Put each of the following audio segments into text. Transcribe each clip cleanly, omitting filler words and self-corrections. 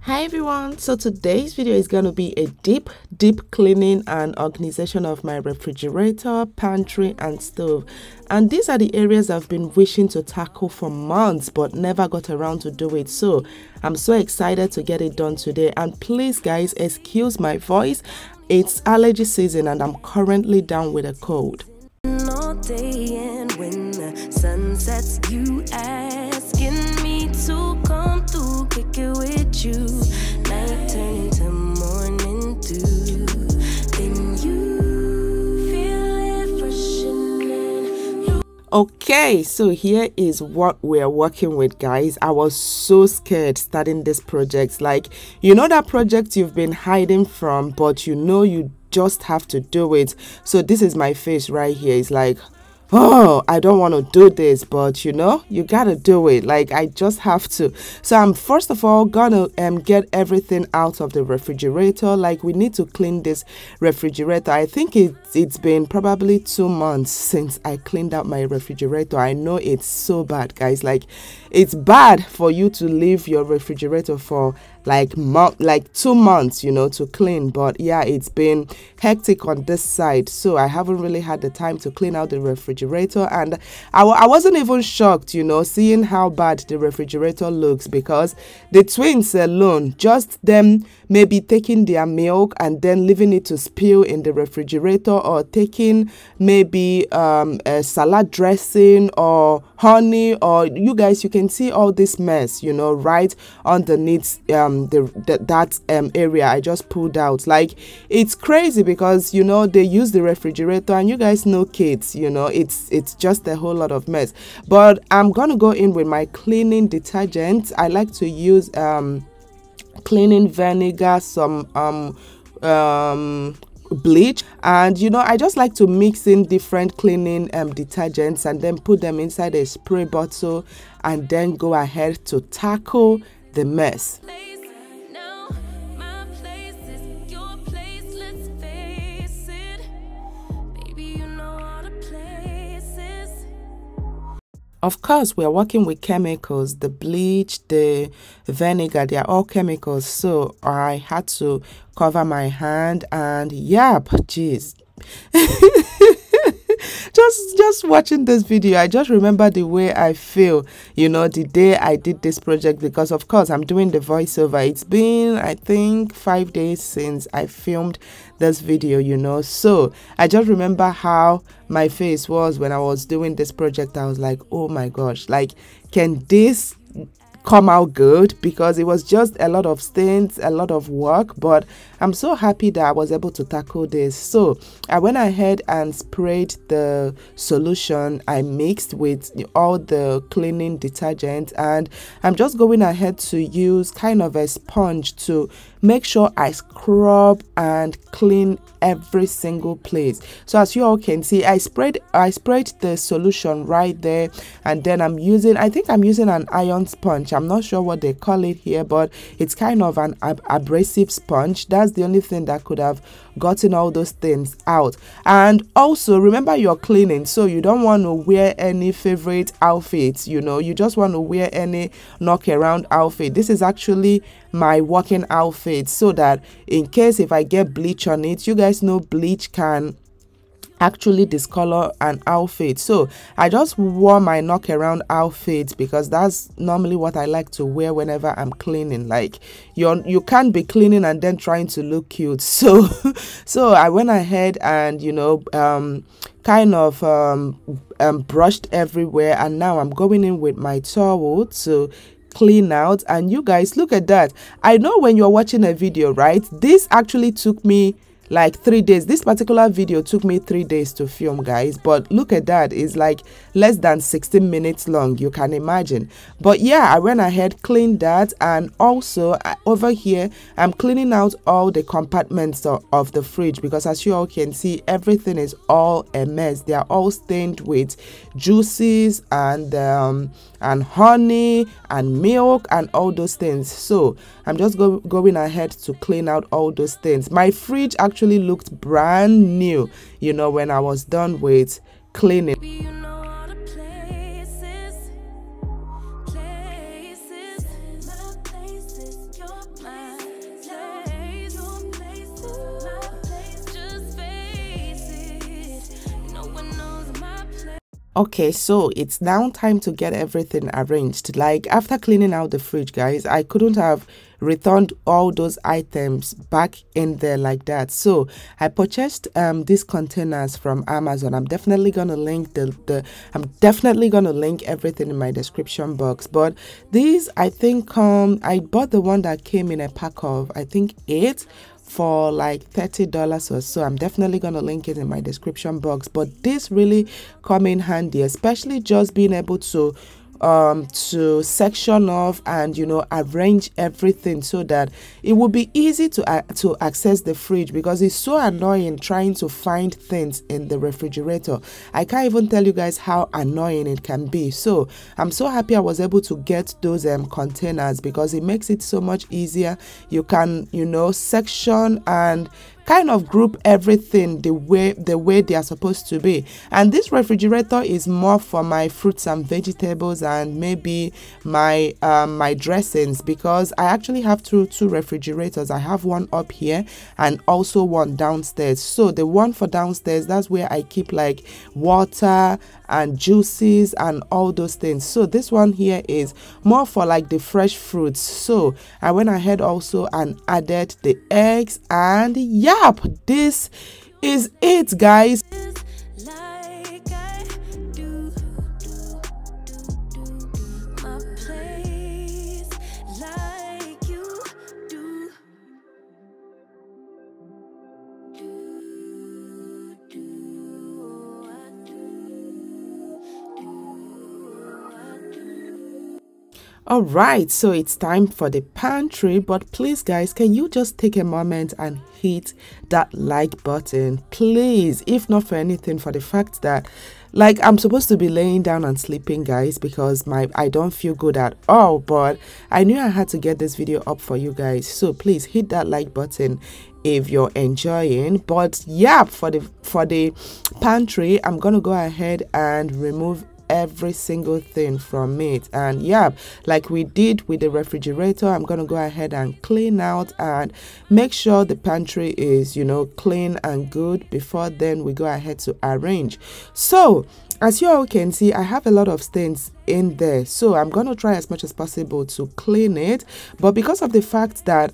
Hi everyone, so today's video is going to be a deep cleaning and organization of my refrigerator, pantry and stove. And these are the areas I've been wishing to tackle for months but never got around to do it. So I'm so excited to get it done today. And please guys, excuse my voice, it's allergy season and I'm currently down with a cold. All day and when the sun sets, you asking me to come through, kick it with you. Night turn into morning dew, then you feel it freshening. Okay, so here is what we're working with, guys. I was so scared starting this project. Like, you know that project you've been hiding from, but you know you just have to do it. So this is my face right here. It's like, oh, I don't want to do this, but you know, you gotta do it. Like, I just have to. So I'm first of all gonna get everything out of the refrigerator. Like, we need to clean this refrigerator. I think it's been probably 2 months since I cleaned out my refrigerator. I know it's so bad, guys. Like, it's bad for you to leave your refrigerator for like 2 months, you know, to clean. But yeah, it's been hectic on this side, so I haven't really had the time to clean out the refrigerator. And I wasn't even shocked, you know, seeing how bad the refrigerator looks, because the twins alone, just them maybe taking their milk and then leaving it to spill in the refrigerator, or taking maybe a salad dressing or honey, or you guys, you can see all this mess, you know, right underneath that area I just pulled out. Like, it's crazy because, you know, they use the refrigerator, and you guys know kids, you know, it's just a whole lot of mess. But I'm gonna go in with my cleaning detergent. I like to use cleaning vinegar, some bleach, and you know, I just like to mix in different cleaning detergents and then put them inside a spray bottle and then go ahead to tackle the mess. Of course, we are working with chemicals. The bleach, the vinegar, they are all chemicals. So I had to cover my hand, and yep, jeez. just watching this video, I just remember the way I feel, you know, the day I did this project, because of course I'm doing the voiceover. It's been, I think, 5 days since I filmed this video, you know. So I just remember how my face was when I was doing this project. I was like, oh my gosh, like, can this come out good? Because it was just a lot of stains, a lot of work, but I'm so happy that I was able to tackle this. So I went ahead and sprayed the solution I mixed with all the cleaning detergent, and I'm just going ahead to use kind of a sponge to make sure I scrub and clean every single place. So as you all can see, I sprayed the solution right there, and then I think I'm using an iron sponge. I'm not sure what they call it here, but it's kind of an abrasive sponge. That's the only thing that could have gotten all those things out. And also remember, you're cleaning, so you don't want to wear any favorite outfits, you know. You just want to wear any knock around outfit. This is actually my working outfit, so that in case if I get bleach on it, you guys know bleach can actually discolor an outfit. So I just wore my knock around outfit because that's normally what I like to wear whenever I'm cleaning. Like, you can't be cleaning and then trying to look cute. So I went ahead and, you know, kind of brushed everywhere, and now I'm going in with my towel to clean out. And you guys, look at that. I know when you're watching a video, right, this actually took me like 3 days. This particular video took me 3 days to film, guys, but look at that. It's like less than 16 minutes long, you can imagine. But yeah, I went ahead, cleaned that, and also over here I'm cleaning out all the compartments of the fridge, because as you all can see, everything is all a mess. They are all stained with juices and honey and milk and all those things. So I'm just going ahead to clean out all those things. My fridge actually looked brand new, you know, when I was done with cleaning. Okay, so it's now time to get everything arranged. Like after cleaning out the fridge, guys, I couldn't have returned all those items back in there like that. So I purchased these containers from Amazon. I'm definitely gonna link I'm definitely gonna link everything in my description box. But these, I think, I bought the one that came in a pack of, I think, 8 for like $30 or so. I'm definitely gonna link it in my description box. But this really come in handy, especially just being able to section off and, you know, arrange everything so that it will be easy to access the fridge, because it's so annoying trying to find things in the refrigerator. I can't even tell you guys how annoying it can be. So I'm so happy I was able to get those containers, because it makes it so much easier. You can, you know, section and kind of group everything the way they are supposed to be. And this refrigerator is more for my fruits and vegetables and maybe my my dressings, because I actually have two refrigerators. I have one up here and also one downstairs. So the one for downstairs, that's where I keep like water and juices and all those things. So this one here is more for like the fresh fruits. So I went ahead also and added the eggs, and yep, this is it, guys. Alright, so it's time for the pantry, but please guys, can you just take a moment and hit that like button, please? If not for anything, for the fact that like I'm supposed to be laying down and sleeping, guys, because I don't feel good at all, but I knew I had to get this video up for you guys. So please hit that like button if you're enjoying. But yeah, for the pantry, I'm gonna go ahead and remove every single thing from it. And yeah, like we did with the refrigerator, I'm gonna go ahead and clean out and make sure the pantry is, you know, clean and good before then we go ahead to arrange. So as you all can see, I have a lot of stains in there, so I'm gonna try as much as possible to clean it. But because of the fact that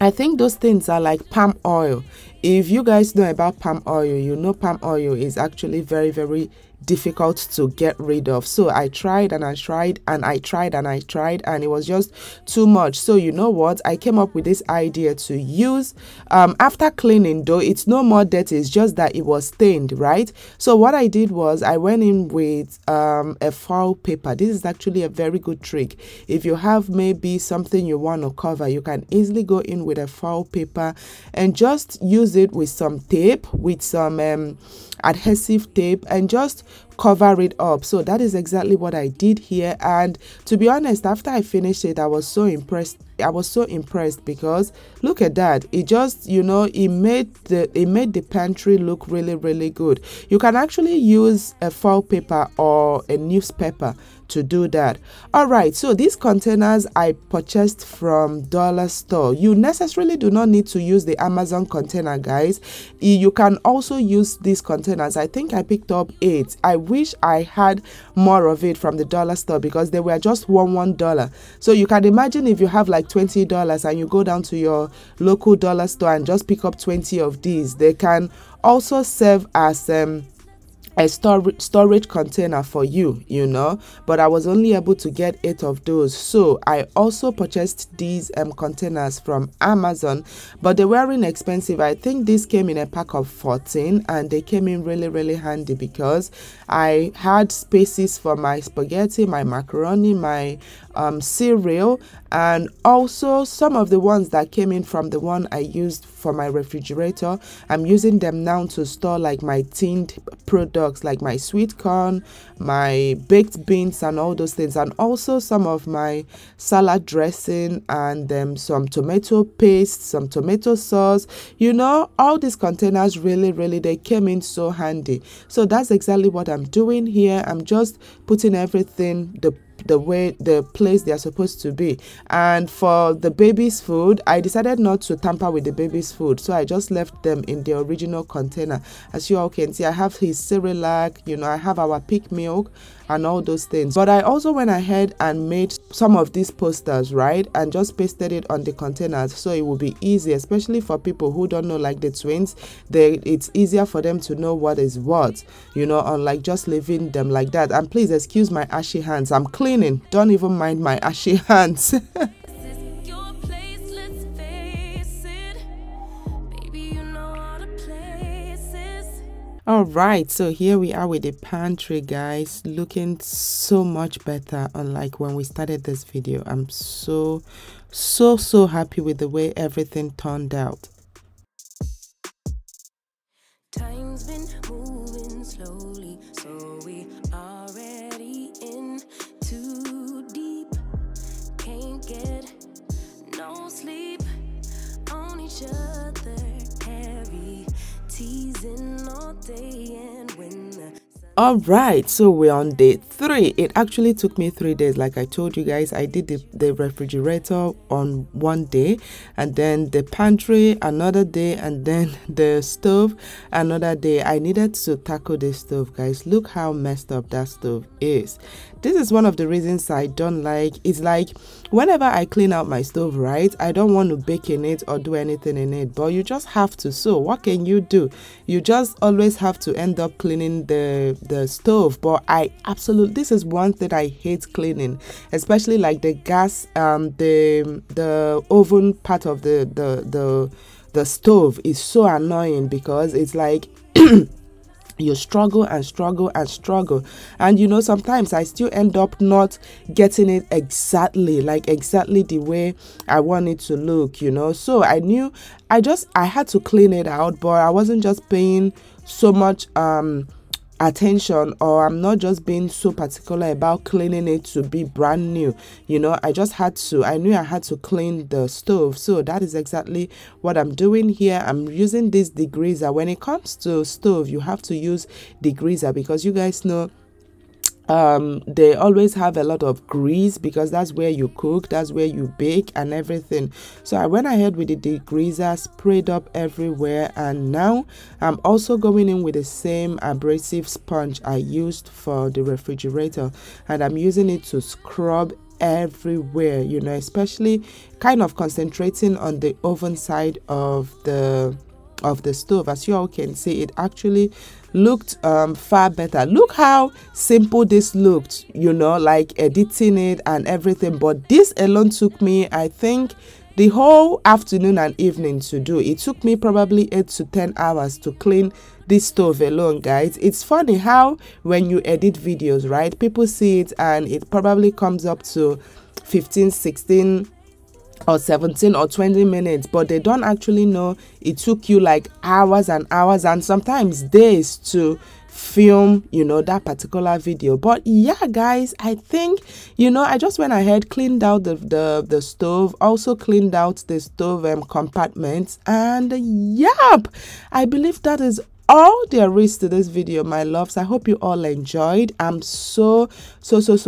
I think those things are like palm oil, if you guys know about palm oil, you know palm oil is actually very, very difficult to get rid of. So I tried and I tried and I tried and I tried, and it was just too much. So you know what, I came up with this idea to use after cleaning, though it's no more dirty, it's just that it was stained, right? So what I did was I went in with a foil paper. This is actually a very good trick. If you have maybe something you want to cover, you can easily go in with a foil paper and just use it with some tape, with some adhesive tape, and just cover it up. So that is exactly what I did here. And to be honest, after I finished it, I was so impressed. Because look at that, it just, you know, it made the pantry look really, really good. You can actually use a foil paper or a newspaper to do that. All right, so these containers I purchased from dollar store. You necessarily do not need to use the Amazon container, guys. You can also use these containers. I think I picked up 8. I wish I had more of it from the dollar store, because they were just $1. So you can imagine if you have like $20 and you go down to your local dollar store and just pick up 20 of these, they can also serve as a storage container for you, you know. But I was only able to get 8 of those. So I also purchased these containers from Amazon, but they weren't expensive. I think this came in a pack of 14, and they came in really, really handy, because I had spaces for my spaghetti, my macaroni, my cereal, and also some of the ones that came in from the one I used for my refrigerator. I'm using them now to store like my tinned products, like my sweet corn, my baked beans, and all those things, and also some of my salad dressing, and some tomato paste, some tomato sauce. You know, all these containers really, really, they came in so handy. So that's exactly what I'm doing here. I'm just putting everything, the the place they are supposed to be. And for the baby's food, I decided not to tamper with the baby's food, so I just left them in the original container. As you all can see, I have his Cerelac, you know, I have our pig milk and all those things. But I also went ahead and made some of these posters, right, and just pasted it on the containers, so it will be easy, especially for people who don't know, like the twins. It's easier for them to know what is what, you know, unlike just leaving them like that. And please excuse my ashy hands, I'm cleaning, don't even mind my ashy hands. All right, so here we are with the pantry, guys, looking so much better unlike when we started this video. I'm so happy with the way everything turned out. Time's been moving slowly, so we already in too deep. Can't get no sleep on each other, heavy teasing all day, and when the all right, so we're on day 3. It actually took me 3 days. Like I told you guys, I did the refrigerator on one day, and then the pantry another day, and then the stove another day. I needed to tackle the stove, guys. Look how messed up that stove is. This is one of the reasons I don't like. It's like whenever I clean out my stove, right, I don't want to bake in it or do anything in it, but you just have to. So what can you do? You just always have to end up cleaning the stove. But this is one thing I hate cleaning, especially like the gas, the oven part of the stove is so annoying, because it's like you struggle and struggle and struggle, and you know, sometimes I still end up not getting it exactly the way I want it to look, you know. So I knew I had to clean it out, but I wasn't just paying so much attention, or I'm not just being so particular about cleaning it to be brand new, you know. I knew I had to clean the stove, so that is exactly what I'm doing here. I'm using this degreaser. When it comes to stove, you have to use degreaser, because you guys know they always have a lot of grease, because that's where you cook, that's where you bake and everything. So I went ahead with the degreaser, sprayed up everywhere, and now I'm also going in with the same abrasive sponge I used for the refrigerator, and I'm using it to scrub everywhere, you know, especially kind of concentrating on the oven side of the stove. As you all can see, it actually looked far better. Look how simple this looked, you know, like editing it and everything. But this alone took me, I think, the whole afternoon and evening to do. It took me probably 8 to 10 hours to clean this stove alone, guys. It's funny how when you edit videos, right, people see it and it probably comes up to 15, 16 or 17 or 20 minutes, but they don't actually know it took you like hours and hours and sometimes days to film, you know, that particular video. But yeah, guys, I think, you know, I just went ahead, cleaned out the stove, also cleaned out the stove compartments, and yep, I believe that is all there is to this video, my loves. I hope you all enjoyed. I'm so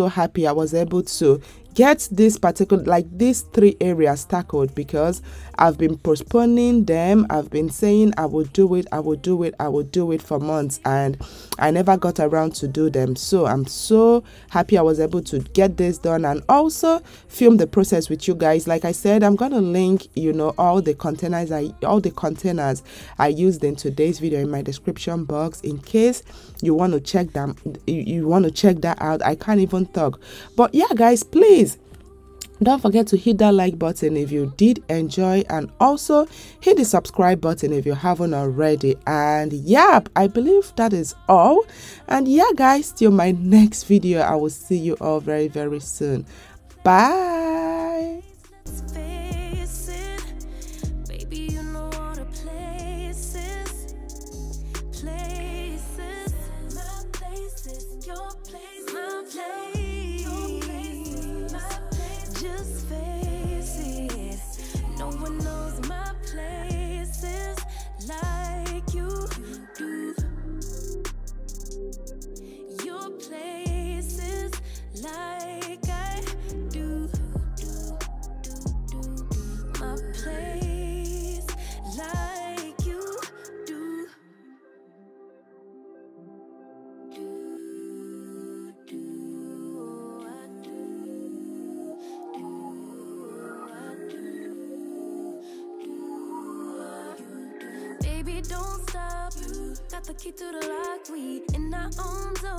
happy I was able to get this particular, like these 3 areas tackled, because I've been postponing them. I've been saying I will do it for months, and I never got around to do them. So I'm so happy I was able to get this done and also film the process with you guys. Like I said, I'm gonna link, you know, all the containers I used in today's video in my description box, in case you want to check them, you want to check that out. I can't even talk. But yeah, guys, please don't forget to hit that like button if you did enjoy, and also hit the subscribe button if you haven't already. And yeah, I believe that is all. And yeah, guys, till my next video, I will see you all very soon. Bye. Places like we don't stop. Got the key to the lock, we in our own zone.